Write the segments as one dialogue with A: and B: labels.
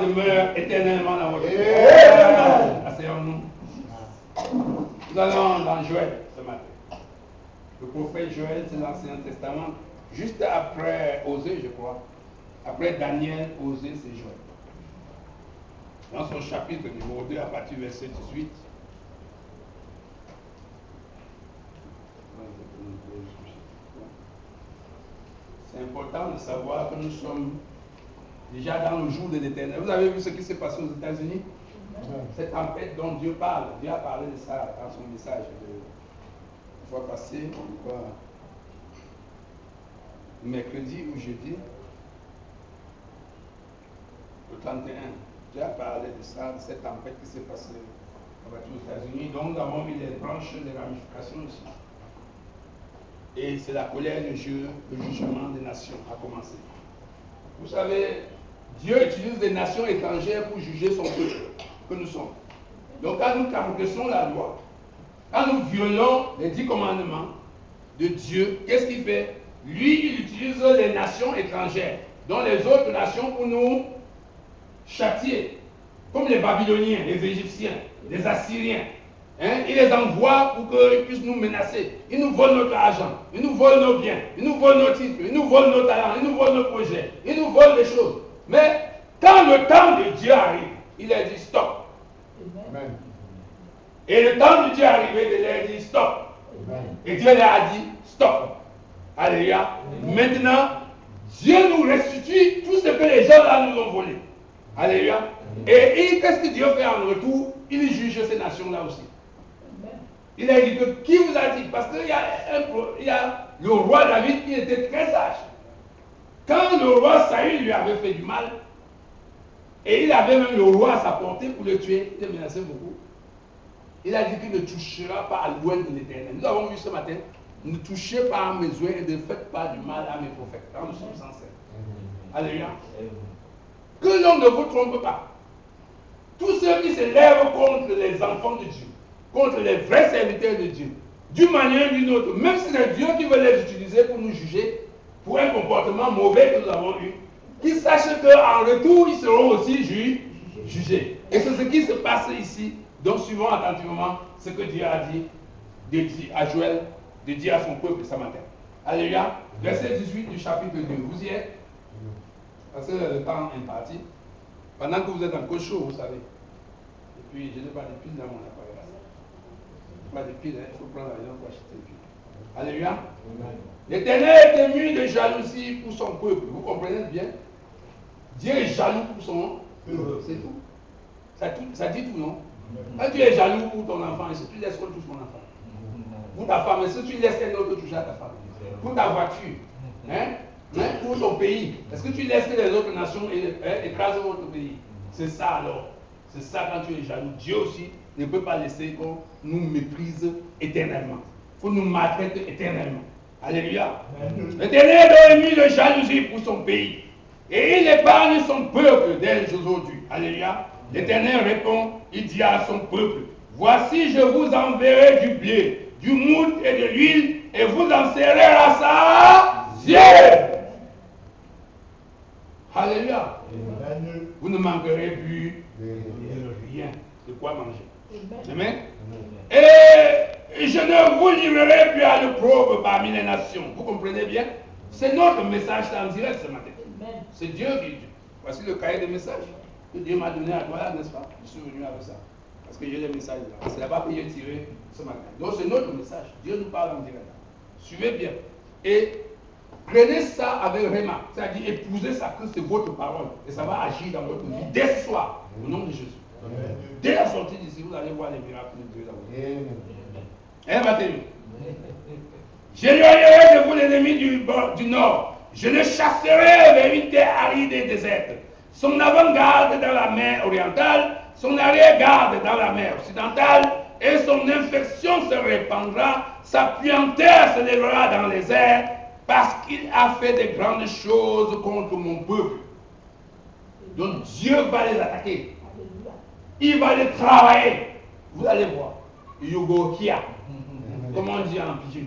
A: demeure éternellement dans votre cœur. Asseyons-nous. Nous allons dans Joël ce matin. Le prophète Joël, c'est l'Ancien Testament. Juste après Osée, je crois. Après Daniel, Osée, c'est Joël. Dans son chapitre numéro 2, à partir du verset 18. C'est important de savoir que nous sommes déjà dans le jour de l'Éternel. Vous avez vu ce qui s'est passé aux États-Unis? Cette tempête dont Dieu parle. Dieu a parlé de ça dans son message de fois passée, mercredi ou jeudi, le 31. Dieu a parlé de ça, de cette tempête qui s'est passée aux États-Unis. Donc nous avons eu les branches, les ramifications aussi. Et c'est la colère de Dieu, le jugement des nations a commencé. Vous savez, Dieu utilise des nations étrangères pour juger son peuple que nous sommes. Donc quand nous transgressons la loi, quand nous violons les 10 commandements de Dieu, qu'est-ce qu'il fait? Lui, il utilise les nations étrangères, dont les autres nations, pour nous châtier, comme les Babyloniens, les Égyptiens, les Assyriens. Il les envoie pour qu'ils puissent nous menacer. Ils nous volent notre argent, ils nous volent nos biens, ils nous volent nos titres, ils nous volent nos talents, ils nous volent nos projets, ils nous volent des choses. Mais quand le temps de Dieu arrive, il leur dit stop. Amen. Et le temps de Dieu est arrivé, il leur dit stop. Amen. Et Dieu leur a dit stop. Alléluia. Maintenant, Dieu nous restitue tout ce que les gens là nous ont volé. Alléluia. Et qu'est-ce que Dieu fait en retour? Il juge ces nations-là aussi. Il a dit que qui vous a dit? Parce qu'il y a le roi David qui était très sage. Quand le roi Saül lui avait fait du mal, et il avait même le roi à sa portée pour le tuer, il le menaçait beaucoup. Il a dit qu'il ne touchera pas à l'ouest de l'Éternel. Nous avons vu ce matin, ne touchez pas à mes oeufs et ne faites pas du mal à mes prophètes. Quand nous sommes sincères. Alléluia. Que l'on ne vous trompe pas. Tous ceux qui se lèvent contre les enfants de Dieu, contre les vrais serviteurs de Dieu, d'une manière ou d'une autre, même si c'est Dieu qui veut les utiliser pour nous juger, pour un comportement mauvais que nous avons eu, qu'ils sachent qu'en retour, ils seront aussi jugés. Et c'est ce qui se passe ici. Donc, suivons attentivement ce que Dieu a dit à Joël, de dire à son peuple ce matin. Alléluia. Verset 18 du chapitre 2. Vous y êtes? Parce que le temps est imparti. Pendant que vous êtes encore chaud, vous savez. Et puis, je n'ai pas de pile dans mon appareil. Pas de pile, il faut prendre l'argent pour acheter des piles. Alléluia. L'Éternel est ému de jalousie pour son peuple. Vous comprenez bien? Dieu est jaloux pour son peuple. C'est tout. Ça dit tout, non? Quand tu es jaloux pour ton enfant, est-ce que tu laisses qu'on touche ton enfant? Pour ta femme, est-ce que tu laisses quelqu'un d'autre toucher à ta femme? Pour ta voiture, pour ton pays, est-ce que tu laisses que les autres nations écrasent votre pays? C'est ça alors. C'est ça quand tu es jaloux. Dieu aussi ne peut pas laisser qu'on nous méprise éternellement. Il faut nous maltraiter éternellement. Alléluia. L'Éternel a émis de jalousie pour son pays. Et il épargne son peuple dès aujourd'hui. Alléluia. L'Éternel répond, il dit à son peuple, voici je vous enverrai du blé, du moût et de l'huile, et vous en serez rassasiés. Alléluia. Vous ne manquerez plus de rien, de quoi manger. Amen. Et je ne vous livrerai plus à l'opprobre parmi les nations. Vous comprenez bien? C'est notre message en direct ce matin. C'est Dieu qui dit. Voici le cahier de messages que Dieu m'a donné à toi là, n'est-ce pas? Je suis venu avec ça. Parce que j'ai les messages là. C'est là-bas que j'ai tiré ce matin. Donc c'est notre message. Dieu nous parle en direct. Suivez bien. Et prenez ça avec Réma. C'est-à-dire épousez ça, que c'est votre parole. Et ça va agir dans votre vie dès ce soir. Au nom de Jésus. Amen. Dès la sortie d'ici, vous allez voir les miracles de Dieu là. Matthieu. J'éloignerai de vous l'ennemi du nord. Je le chasserai vers une terre aride et déserte. Son avant-garde dans la mer orientale, son arrière-garde dans la mer occidentale, et son infection se répandra, sa puanteur se lèvera dans les airs, parce qu'il a fait de grandes choses contre mon peuple. Donc Dieu va les attaquer. Il va les travailler. Vous allez voir. Yugo Kia. Comment on dit en pidgin?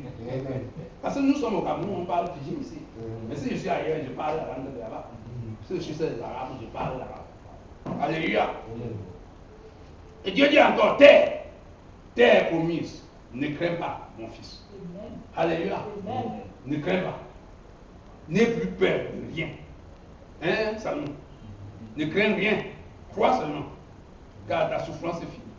A: Parce que nous sommes au Cameroun, on parle pidgin ici. Mais si je suis ailleurs, je parle la langue de là-bas. Si je suis arabe, je parle l'arabe. Alléluia. Et Dieu dit encore, terre promise, ne crains pas, mon fils. Alléluia. Ne crains pas. N'aie plus peur de rien. Hein, Salomon? Ne crains rien. Crois seulement. Car ta souffrance est finie.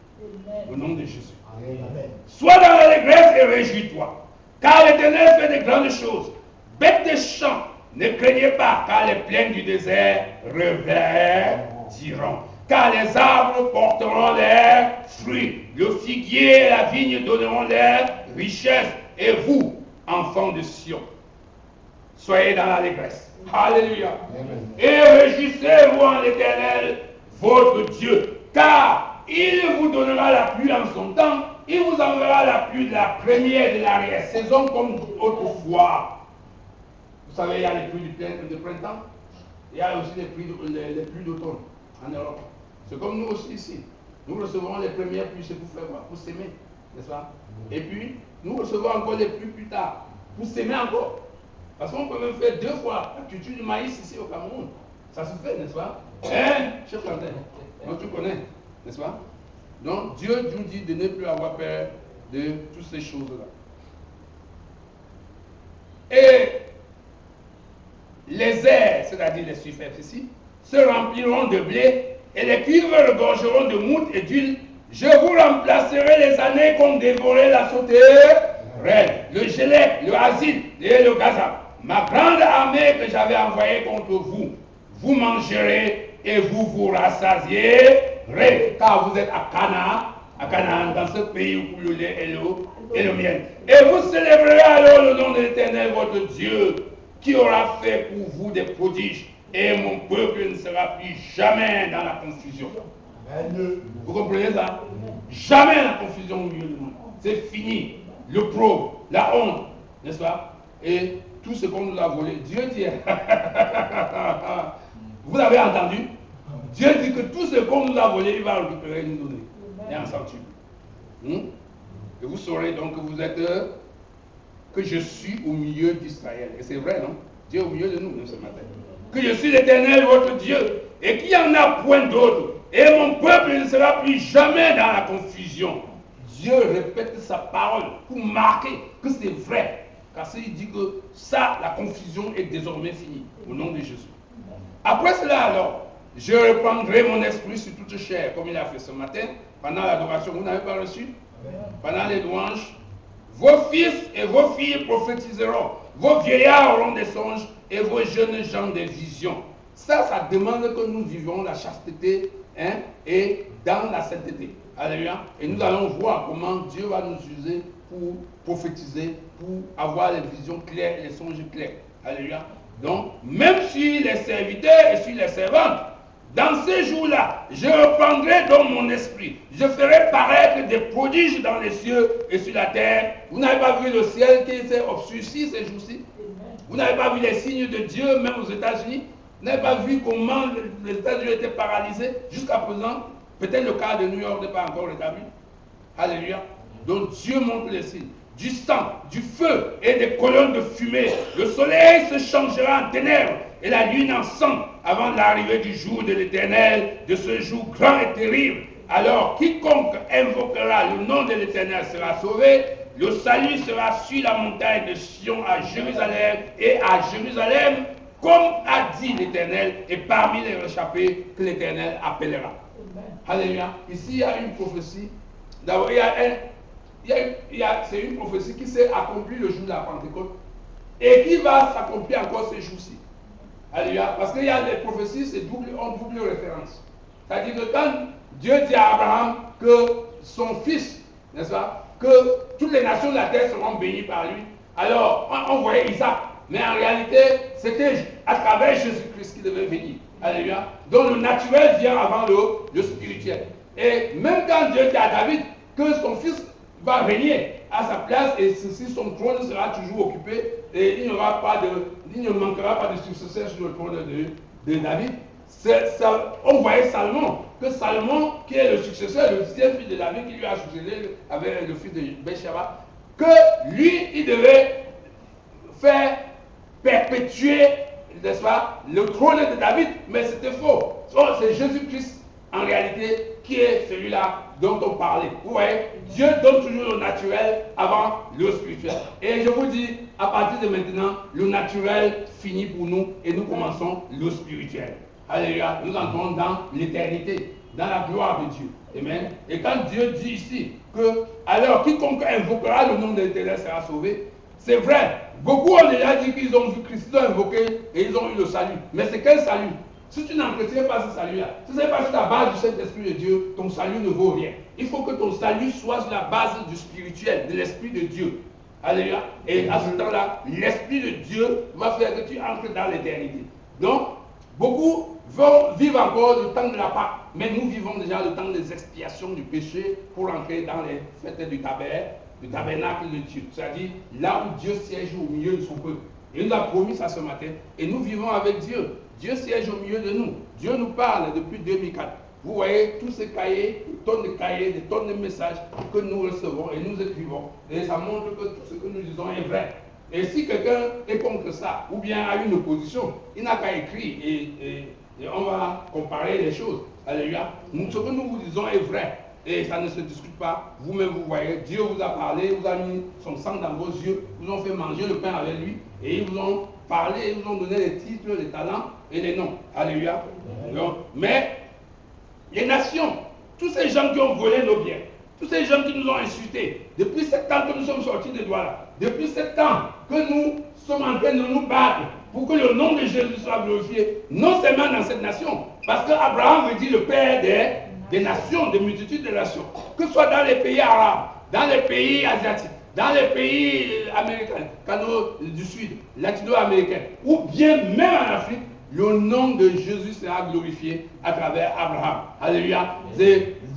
A: Au nom de Jésus. Amen. Sois dans l'allégresse et réjouis-toi. Car l'Éternel fait de grandes choses. Bêtes des champs, ne craignez pas, car les plaines du désert reverdiront. Car les arbres porteront leurs fruits. Le figuier et la vigne donneront leurs richesses. Et vous, enfants de Sion, soyez dans l'allégresse. Alléluia. Amen. Et réjouissez-vous en l'Éternel, votre Dieu. Car il vous donnera la pluie en son temps. Il vous enverra la pluie de la première et de l'arrière-saison comme autrefois. Vous savez, il y a les pluies du printemps. Il y a aussi les pluies d'automne en Europe. C'est comme nous aussi ici. Nous recevons les premières pluies, c'est pour faire quoi? Pour s'aimer, n'est-ce pas? Et puis, nous recevons encore les pluies plus tard, pour s'aimer encore. Parce qu'on peut même faire 2 fois la culture du maïs ici au Cameroun. Ça se fait, n'est-ce pas? Hein, chef Quentin? Donc tu connais, n'est-ce pas? Donc Dieu nous dit de ne plus avoir peur de toutes ces choses-là. Et les airs, c'est-à-dire les superficies, se rempliront de blé et les cuivres regorgeront de mousse et d'huile. Je vous remplacerai les années comme dévorer la sauterelle, le gélec, le asile et le gazap. Ma grande armée que j'avais envoyée contre vous, vous mangerez et vous vous rassasierez, car vous êtes à Canaan, dans ce pays où coule le lait et le miel. Et vous célébrerez alors le nom de l'Éternel, votre Dieu, qui aura fait pour vous des prodiges, et mon peuple ne sera plus jamais dans la confusion. Amen. Vous comprenez ça? Jamais la confusion au milieu du monde. C'est fini. Le pro, la honte, n'est-ce pas? Et tout ce qu'on nous a volé. Dieu dit, vous avez entendu? Dieu dit que tout ce qu'on nous a volé, il va récupérer et nous donner. Et en centuple. Et vous saurez donc que vous êtes, que je suis au milieu d'Israël. Et c'est vrai, non? Dieu est au milieu de nous ce matin. Que je suis l'Éternel, votre Dieu, et qu'il n'y en a point d'autre. Et mon peuple ne sera plus jamais dans la confusion. Dieu répète sa parole pour marquer que c'est vrai. Car il dit que ça, la confusion est désormais finie. Au nom de Jésus. Après cela alors, je reprendrai mon esprit sur toute chair, comme il a fait ce matin, pendant l'adoration. Vous n'avez pas reçu? Pendant les louanges. Vos fils et vos filles prophétiseront. Vos vieillards auront des songes et vos jeunes gens des visions. Ça demande que nous vivions la chasteté et dans la sainteté. Alléluia. Et nous allons voir comment Dieu va nous user pour prophétiser, pour avoir les visions claires et les songes clairs. Alléluia. Donc, même sur les serviteurs et sur les servantes, dans ces jours-là, je reprendrai donc mon esprit. Je ferai paraître des prodiges dans les cieux et sur la terre. Vous n'avez pas vu le ciel qui s'est obscurci ces jours-ci? Vous n'avez pas vu les signes de Dieu, même aux États-Unis? Vous n'avez pas vu comment les États-Unis étaient paralysés jusqu'à présent? Peut-être le cas de New York n'est pas encore rétabli. Alléluia. Donc Dieu montre les signes. Du sang, du feu et des colonnes de fumée. Le soleil se changera en ténèbres et la lune en sang avant l'arrivée du jour de l'Éternel, de ce jour grand et terrible. Alors quiconque invoquera le nom de l'Éternel sera sauvé. Le salut sera sur la montagne de Sion à Jérusalem et à Jérusalem, comme a dit l'Éternel, et parmi les réchappés que l'Éternel appellera. Alléluia. Ici, il y a une prophétie. D'abord, c'est une prophétie qui s'est accomplie le jour de la Pentecôte et qui va s'accomplir encore ces jours-ci. Alléluia. Parce qu'il y a des prophéties, c'est en double référence. C'est-à-dire que quand Dieu dit à Abraham que son fils, n'est-ce pas, que toutes les nations de la terre seront bénies par lui, alors on voyait Isaac. Mais en réalité, c'était à travers Jésus-Christ qui devait venir. Alléluia. Donc le naturel vient avant le spirituel. Et même quand Dieu dit à David que son fils va régner à sa place et si son trône sera toujours occupé et il ne manquera pas de successeur sur le trône de David, on voyait Salomon, que Salomon, qui est le successeur, le 10e fils de David, qui lui a succédé avec le fils de Bathsheba, que lui, il devait faire perpétuer, n'est-ce pas, le trône de David, mais c'était faux. C'est Jésus-Christ en réalité, qui est celui-là dont on parlait. Vous voyez, Dieu donne toujours le naturel avant le spirituel. Et je vous dis, à partir de maintenant, le naturel finit pour nous et nous commençons le spirituel. Alléluia, nous entrons dans l'éternité, dans la gloire de Dieu. Amen. Et quand Dieu dit ici que, alors, quiconque invoquera le nom de l'Éternel sera sauvé, c'est vrai. Beaucoup ont déjà dit qu'ils ont vu Christ, ils ont invoqué et ils ont eu le salut. Mais c'est quel salut? Si tu n'entretiens pas ce salut-là, si ce n'est pas sur la base du Saint-Esprit de Dieu, ton salut ne vaut rien. Il faut que ton salut soit sur la base du spirituel, de l'Esprit de Dieu. Alléluia. Et à ce temps-là, l'Esprit de Dieu va faire que tu entres dans l'éternité. Donc, beaucoup vont vivre encore le temps de la Pâque, mais nous vivons déjà le temps des expiations du péché pour entrer dans les fêtes du tabernacle de Dieu. C'est-à-dire là où Dieu siège au milieu de son peuple. Il nous a promis ça ce matin et nous vivons avec Dieu. Dieu siège au milieu de nous. Dieu nous parle depuis 2004. Vous voyez tous ces cahiers, des tonnes de messages que nous recevons et nous écrivons. Et ça montre que tout ce que nous disons est vrai. Et si quelqu'un est contre ça, ou bien a une opposition, il n'a qu'à écrire et on va comparer les choses. Alléluia. Ce que nous vous disons est vrai. Et ça ne se discute pas. Vous-même, vous voyez, Dieu vous a parlé, vous a mis son sang dans vos yeux, vous ont fait manger le pain avec lui, et ils vous ont parlé, ils vous ont donné les titres, les talents et les noms. Alléluia. Donc, mais les nations, tous ces gens qui ont volé nos biens, tous ces gens qui nous ont insultés, depuis 7 ans que nous sommes sortis de Douala, depuis 7 ans que nous sommes en train de nous battre pour que le nom de Jésus soit glorifié, non seulement dans cette nation, parce qu'Abraham veut dire le père des nations, des multitudes de nations, que ce soit dans les pays arabes, dans les pays asiatiques, dans les pays américains, du Sud, latino-américains, ou bien même en Afrique, le nom de Jésus sera glorifié à travers Abraham. Alléluia.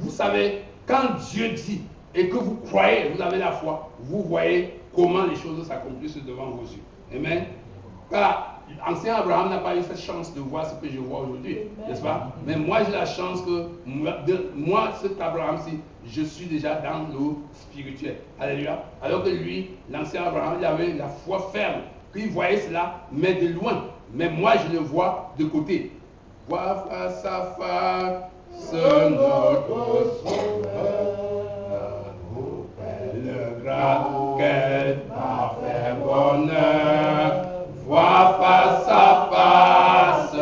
A: Vous savez, quand Dieu dit et que vous croyez, vous avez la foi, vous voyez comment les choses s'accomplissent devant vos yeux. Amen. Car l'ancien Abraham n'a pas eu cette chance de voir ce que je vois aujourd'hui, n'est-ce pas? Mais moi, j'ai la chance que, moi, cet Abraham-ci, je suis déjà dans le spirituel. Alléluia. Alors que lui, l'ancien Abraham, il avait la foi ferme, qu'il voyait cela, mais de loin. Mais moi, je le vois de côté. Vois face à face notre Sauveur, le grand, quel parfait bonheur. Vois face à face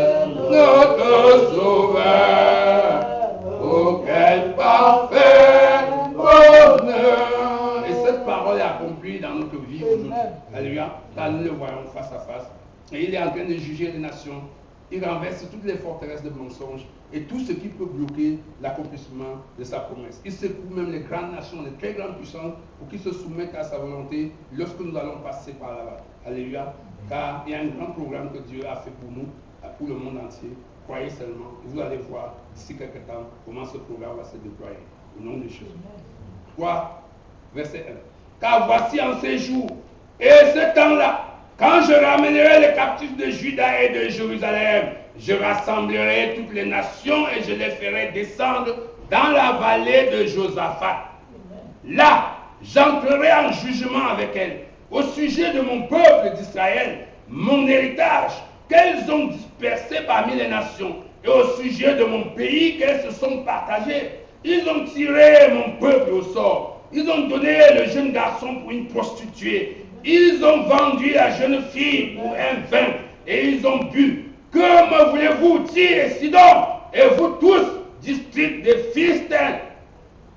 A: notre Sauveur, oh quel parfait bonheur. Et cette parole est accomplie dans notre vie aujourd'hui. Alléluia. Car nous le voyons face à face. Et il est en train de juger les nations. Il renverse toutes les forteresses de mensonges et tout ce qui peut bloquer l'accomplissement de sa promesse. Il secoue même les grandes nations, les très grandes puissances pour qu'ils se soumettent à sa volonté lorsque nous allons passer par là-bas. Alléluia. Car il y a un grand programme que Dieu a fait pour nous, pour le monde entier. Croyez seulement, et vous allez voir d'ici quelques temps comment ce programme va se déployer. Au nom de Jésus. 3, verset 1. Car voici en ces jours et ce temps-là, quand je ramènerai les captifs de Juda et de Jérusalem, je rassemblerai toutes les nations et je les ferai descendre dans la vallée de Josaphat. Là, j'entrerai en jugement avec elles au sujet de mon peuple d'Israël, mon héritage, qu'elles ont dispersé parmi les nations, et au sujet de mon pays qu'elles se sont partagées. Ils ont tiré mon peuple au sort. Ils ont donné le jeune garçon pour une prostituée. Ils ont vendu la jeune fille pour un vin et ils ont bu. Que me voulez-vous, Tyr et Sidon, et vous tous, district des Philistins?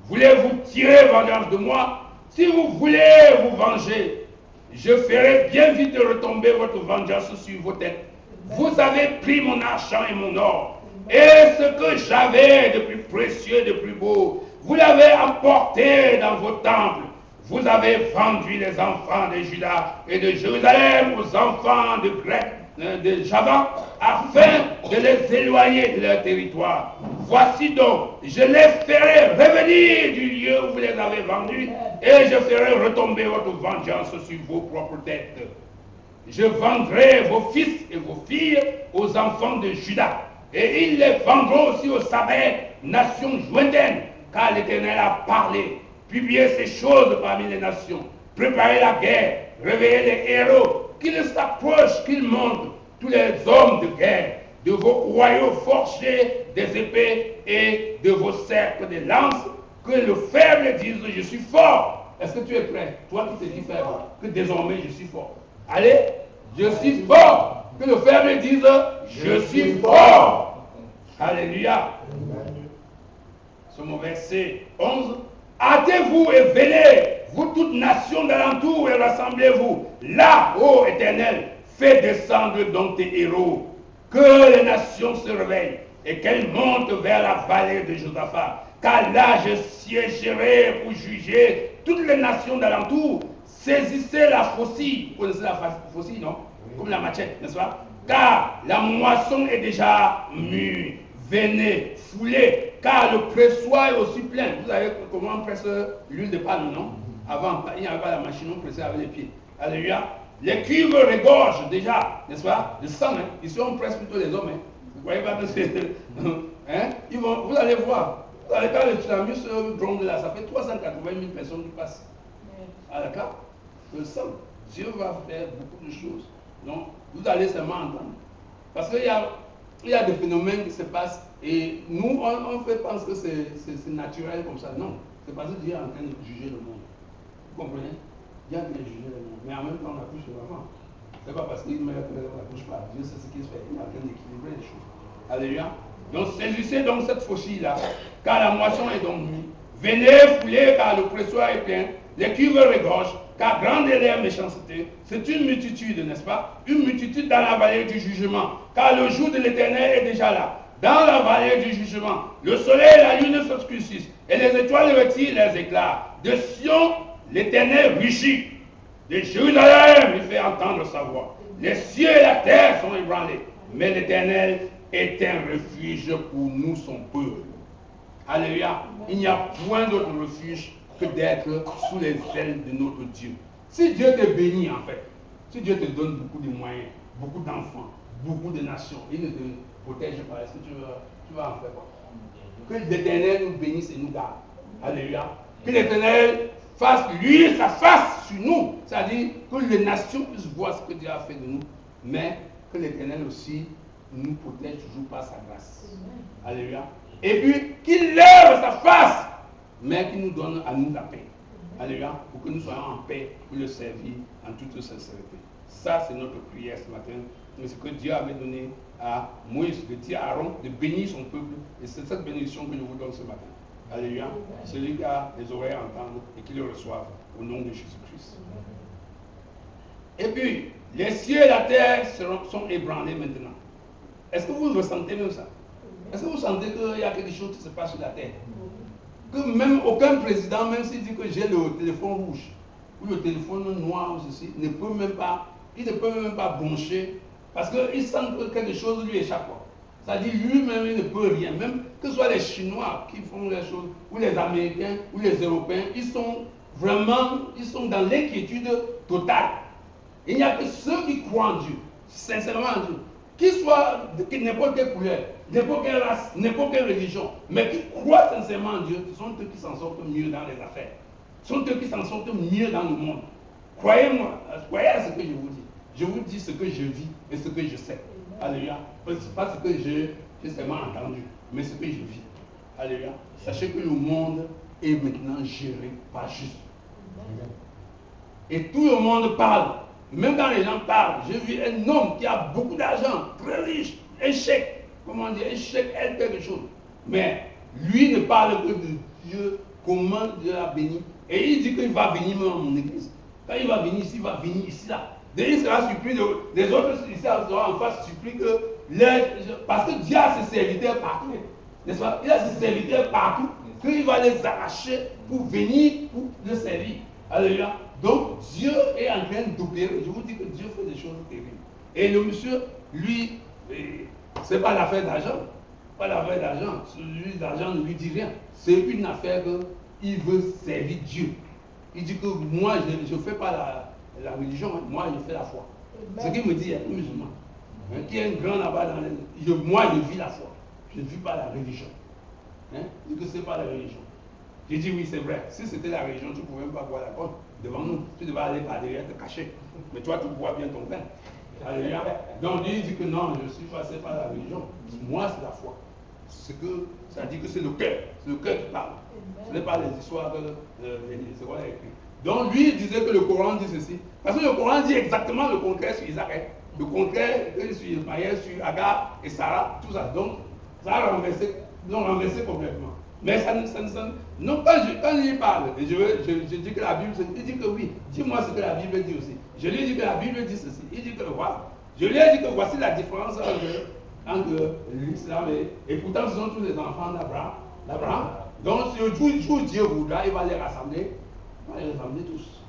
A: Voulez-vous tirer vengeance de moi? Si vous voulez vous venger, je ferai bien vite retomber votre vengeance sur vos têtes. Vous avez pris mon argent et mon or, et ce que j'avais de plus précieux, de plus beau, vous l'avez emporté dans vos temples. Vous avez vendu les enfants de Juda et de Jérusalem aux enfants de Javan, afin de les éloigner de leur territoire. Voici donc, je les ferai revenir du lieu où vous les avez vendus, et je ferai retomber votre vengeance sur vos propres têtes. Je vendrai vos fils et vos filles aux enfants de Juda, et ils les vendront aussi aux Sabins, nations lointaines, car l'Éternel a parlé. Publiez ces choses parmi les nations, préparez la guerre, réveillez les héros, qu'ils s'approchent, qu'ils montent, tous les hommes de guerre. de vos royaux forgés des épées et de vos cercles des lances, que le faible dise je suis fort. Est-ce que tu es prêt? Toi qui te dis faible, que désormais je suis fort. Allez, je suis fort. Que le faible dise je suis fort. Alléluia. Ce mot verset 11. Hâtez-vous et venez, vous toutes nations d'alentour, et rassemblez-vous. Là, ô Éternel, fais descendre donc tes héros. Que les nations se réveillent et qu'elles montent vers la vallée de Josaphat. Car là, je siégerai pour juger toutes les nations d'alentour. Saisissez la faucille. Vous connaissez la faucille, non? Comme la machette, n'est-ce pas? Car la moisson est déjà mûre. Venez, foulez, car le pressoir est aussi plein. Vous savez comment on presse l'huile de palme, non? Avant, il n'y avait pas la machine, on pressait avec les pieds. Alléluia. Les cuivres regorgent déjà, n'est-ce pas? Le sang, hein? Ici on presse plutôt les hommes. Hein? Vous ne croyez pas que c'est... Hein? Vous allez voir. Vous allez quand le tsunami se gronde là, ça fait 380 000 personnes qui passent. Ah d'accord? Le sang. Dieu va faire beaucoup de choses. Donc, vous allez seulement entendre. Parce qu'il y a des phénomènes qui se passent et nous, on fait penser que c'est naturel comme ça. Non, c'est parce que Dieu est en train de juger le monde. Vous comprenez? Dieu est en train de juger le monde. Mais en même temps, on accouche de l'enfant. Ce n'est pas parce qu'il meurt qu'on n'accouche pas. Dieu sait ce qu'il fait. Il est en train d'équilibrer les choses. Alléluia. Donc, saisissez donc cette faucille-là, car la moisson est donc nue. Venez fouler, car le pressoir est plein. Les cuivres regorgent, car grande est leur méchanceté. C'est une multitude, n'est-ce pas? Une multitude dans la vallée du jugement, car le jour de l'Éternel est déjà là. Dans la vallée du jugement, le soleil et la lune s'obscurcissent, et les étoiles retirent leurs éclats. De Sion, l'Éternel rugit. De Jérusalem, il fait entendre sa voix. Les cieux et la terre sont ébranlés, mais l'Éternel est un refuge pour nous, son peuple. Alléluia. Il n'y a point d'autre refuge que d'être sous les ailes de notre Dieu. Si Dieu te bénit en fait, si Dieu te donne beaucoup de moyens, beaucoup d'enfants, beaucoup de nations, il ne te protège pas, est-ce que tu vas en faire quoi? Que l'Éternel nous bénisse et nous garde. Alléluia. Que l'Éternel fasse lui sa face sur nous, c'est-à-dire que les nations puissent voir ce que Dieu a fait de nous, mais que l'Éternel aussi nous protège toujours par sa grâce. Alléluia. Et puis qu'il lève sa face, mais qu'il nous donne à nous la paix. Alléluia. Pour que nous soyons en paix, pour le servir en toute sincérité. Ça, c'est notre prière ce matin. Mais ce que Dieu avait donné à Moïse, de dire à Aaron, de bénir son peuple. Et c'est cette bénédiction que je vous donne ce matin. Alléluia. Celui qui a les oreilles à entendre et qui le reçoive au nom de Jésus-Christ. Et puis, les cieux et la terre sont ébranlés maintenant. Est-ce que vous ressentez même ça? Est-ce que vous sentez qu'il y a quelque chose qui se passe sur la terre? Que même aucun président, même s'il dit que j'ai le téléphone rouge ou le téléphone noir ou ceci, il ne peut même pas broncher parce qu'il sent que quelque chose lui échappe. C'est-à-dire lui-même, il ne peut rien. Même que ce soit les Chinois qui font les choses, ou les Américains, ou les Européens, ils sont dans l'inquiétude totale. Il n'y a que ceux qui croient en Dieu, sincèrement en Dieu, qu'ils soient de n'importe quelle couleur, n'importe quelle race, n'importe quelle religion, mais qui croient sincèrement en Dieu, ce sont eux qui s'en sortent mieux dans les affaires. Ce sont eux qui s'en sortent mieux dans le monde. Croyez-moi, croyez à ce que je vous dis. Je vous dis ce que je vis et ce que je sais. Alléluia. Ce n'est pas ce que j'ai seulement entendu, mais ce que je vis. Alléluia. Sachez que le monde est maintenant géré par Jésus. Et tout le monde parle. Même quand les gens parlent, j'ai vu un homme qui a beaucoup d'argent, très riche, un chèque, comment dire, un chèque aide quelque chose. Mais lui ne parle que de Dieu, comment Dieu l'a béni. Et il dit qu'il va venir même à mon église. Quand il va venir ici, il va venir ici, là. Et il sera surpris, les autres ici seront en face surpris que parce que Dieu a ses serviteurs partout. N'est-ce pas? Il a ses serviteurs partout, qu'il va les arracher pour venir, pour le servir. Alléluia. Donc Dieu est en train d'opérer. Je vous dis que Dieu fait des choses terribles. Et le monsieur, lui, c'est pas l'affaire d'argent. Pas l'affaire d'argent. Lui, l'argent ne lui dit rien. C'est une affaire qu'il veut servir Dieu. Il dit que moi, je ne fais pas la religion, hein. Moi, je fais la foi. Ce qu'il me dit, un musulman, hein, qui est un grand là-bas dans moi, je vis la foi. Je ne vis pas la religion. Hein? Il dit que ce n'est pas la religion. J'ai dit oui, c'est vrai. Si c'était la religion, tu ne pouvais même pas boire la porte devant nous. Tu devais aller par derrière te cacher. Mais toi, tu bois bien ton pain. Alléluia. Donc Dieu dit que non, je suis passé par la religion. Moi, c'est la foi. Ça dit que c'est le cœur. C'est le cœur qui parle. Ce n'est pas les histoires c'est quoi écrit. Donc lui il disait que le Coran dit ceci. Parce que le Coran dit exactement le contraire sur Isaac. Le contraire sur Ismaël, sur Agar et Sarah, tout ça. Donc ça a renversé complètement. Mais non, quand il parle, et je dis que la Bible, il dit que oui, dis-moi ce que la Bible dit aussi. Je lui dis que la Bible dit ceci. Il dit que voilà. Je lui ai dit que voici la différence entre l'islam et pourtant ce sont tous les enfants d'Abraham. Donc si Dieu voudra, il va les rassembler. Il va les rassembler tous.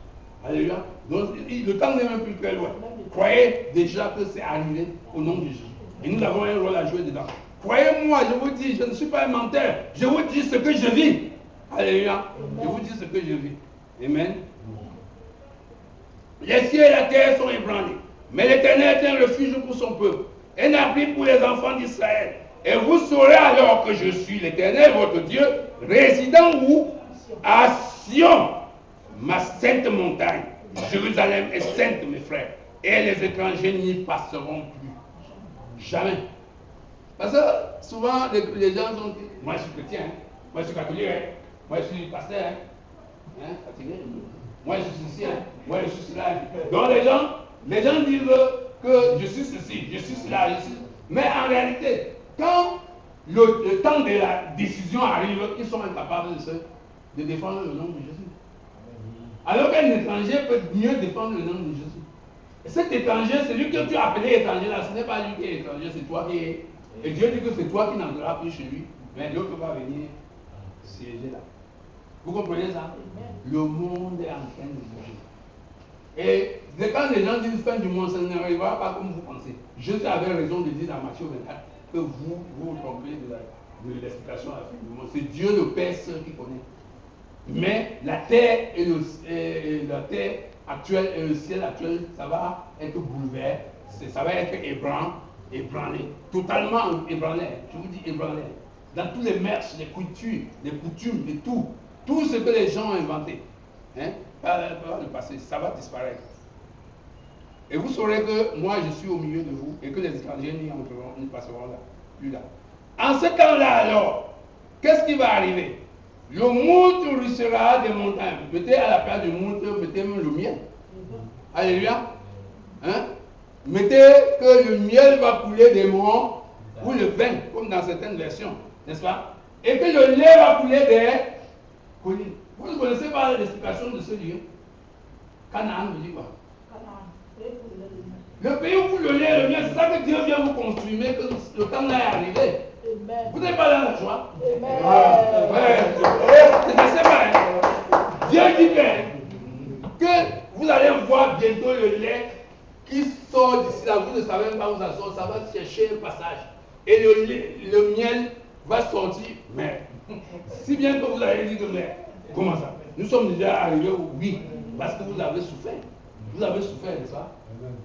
A: Alléluia. Donc le temps n'est même plus très loin. Croyez déjà que c'est arrivé au nom de Jésus. Et nous avons un rôle à jouer dedans. Croyez-moi, je vous dis, je ne suis pas un menteur. Je vous dis ce que je vis. Alléluia. Je vous dis ce que je vis. Amen. Les cieux et la terre sont ébranlés. Mais l'Éternel est un refuge pour son peuple. Un abri pour les enfants d'Israël. Et vous saurez alors que je suis l'Éternel, votre Dieu, résidant où? À Sion, ma sainte montagne. Jérusalem est sainte, mes frères. Et les étrangers n'y passeront plus. Jamais. Parce que souvent, les gens sont dit, moi je suis chrétien, moi je suis catholique, moi je suis pasteur, moi je suis ceci, moi je suis cela. Donc les gens disent que je suis ceci, je suis cela, je suis... Mais en réalité, quand le temps de la décision arrive, ils sont incapables de défendre le nom de Jésus. Alors qu'un étranger peut mieux défendre le nom de Jésus. Et cet étranger, celui que tu as appelé étranger là, ce n'est pas lui qui est étranger, c'est toi qui es. Et Dieu dit que c'est toi qui n'entreras plus chez lui, mais Dieu ne peut pas venir siéger là. Vous comprenez ça? Le monde est en train de bouger. Et quand les gens disent fin du monde, ça n'arrivera pas comme vous pensez. Jésus avait raison de dire dans Matthieu 24 que vous trompez de l'explication à la fin du monde. C'est Dieu le Père seul qui connaît. Mais la terre la terre actuelle et le ciel actuel, ça va être bouleversé, ça va être ébranlé, totalement ébranlé. Je vous dis ébranlé. Dans tous les mœurs, les coutumes, et tout ce que les gens ont inventé, par le passé, ça va disparaître. Et vous saurez que moi je suis au milieu de vous et que les étrangers n'y passeront plus là. En ce temps-là alors, qu'est-ce qui va arriver? Le monde ruissellera des montagnes. Mettez à la place du monde, mettez même le miel. Alléluia. Mettez que le miel va couler des monts, ou le vin, comme dans certaines versions, n'est-ce pas? Et que le lait va couler des collines. Vous ne connaissez pas l'explication de ce lieu? Canaan me dit quoi? Le pays où le lait et le miel, c'est ça que Dieu vient vous confirmer que le temps là est arrivé. Vous n'êtes pas dans la joie? C'est pas. Dieu dit bien que vous allez voir bientôt le lait qui sort d'ici là. Vous ne savez même pas où ça sort. Ça va chercher un passage. Et le miel va sortir. Mais si bien que vous allez dire que mais comment ça? Nous sommes déjà arrivés au oui. Parce que vous avez souffert. Vous avez souffert, n'est-ce pas?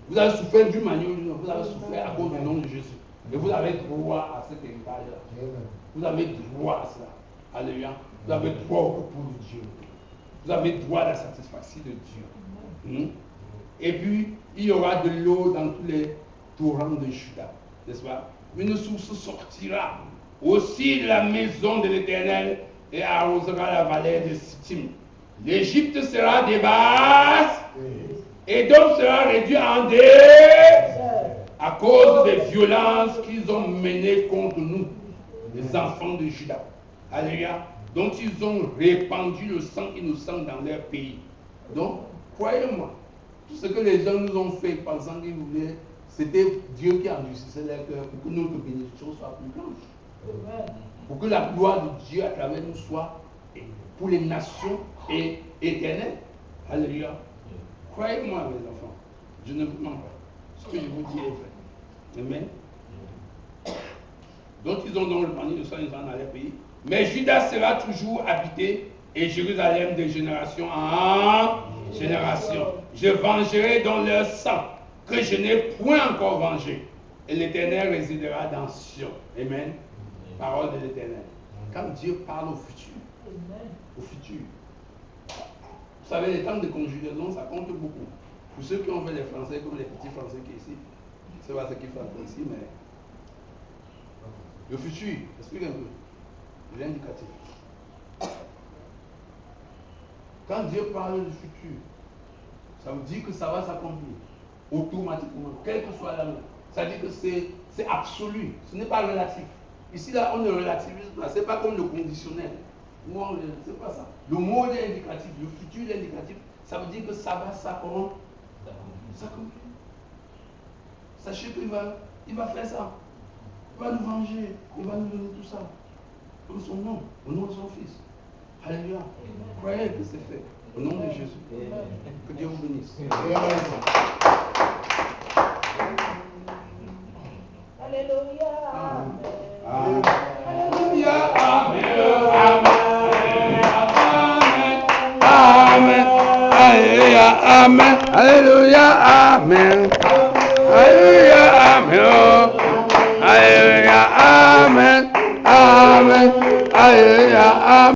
A: Vous avez souffert d'une manière ou d'une autre. Vous avez souffert à cause du nom de Jésus. Et vous avez droit à cet héritage-là. Vous avez droit à cela. Alléluia. Vous avez droit au repos de Dieu. Vous avez droit à la satisfaction de Dieu. Et puis, il y aura de l'eau dans tous les torrents de Juda. N'est-ce pas? Une source sortira aussi de la maison de l'Éternel et arrosera la vallée de Sittim. L'Égypte sera débasse et donc sera réduit en désert à cause des violences qu'ils ont menées contre nous, les enfants de Juda. Alléluia. Donc ils ont répandu le sang innocent dans leur pays. Donc, croyez-moi, tout ce que les gens nous ont fait pensant qu'ils voulaient, c'était Dieu qui endurcissait leur cœur pour que notre bénédiction soit plus blanche. Pour que la gloire de Dieu à travers nous soit pour les nations et éternelle. Alléluia. Croyez-moi, mes enfants, je ne vous mens pas. Ce que je vous dis est vrai. Amen. Donc ils ont donc répandu le sang innocent dans leur pays. Mais Juda sera toujours habité et Jérusalem de génération en génération. Je vengerai dans leur sang que je n'ai point encore vengé. Et l'Éternel résidera dans Sion. Amen. Parole de l'Éternel. Quand Dieu parle au futur, vous savez, les temps de conjugaison, ça compte beaucoup. Pour ceux qui ont fait les Français, comme les petits Français qui sont ici, c'est pas ce qu'il faut attendre ici, mais le futur, explique un peu. L'indicatif. Quand Dieu parle du futur, ça veut dire que ça va s'accomplir automatiquement, quel que soit l'année. Ça veut dire que c'est absolu, ce n'est pas relatif. Ici, là, on ne relativise pas, ce n'est pas comme le conditionnel. C'est pas ça. Le mot est indicatif, le futur est indicatif, ça veut dire que ça va s'accomplir. Sachez qu'il va faire ça. Il va nous venger, il va nous donner tout ça. Comme son nom, au nom de son Fils. Alléluia. Croyez que c'est fait. Au nom de Jésus. Que Dieu vous bénisse.
B: Alléluia.
A: Amen.
B: Alléluia.
A: Amen. Amen. Alléluia. Amen. Alléluia. Amen. Alléluia. Amen. Alléluia. Amen. Amen. Alléluia. Amen.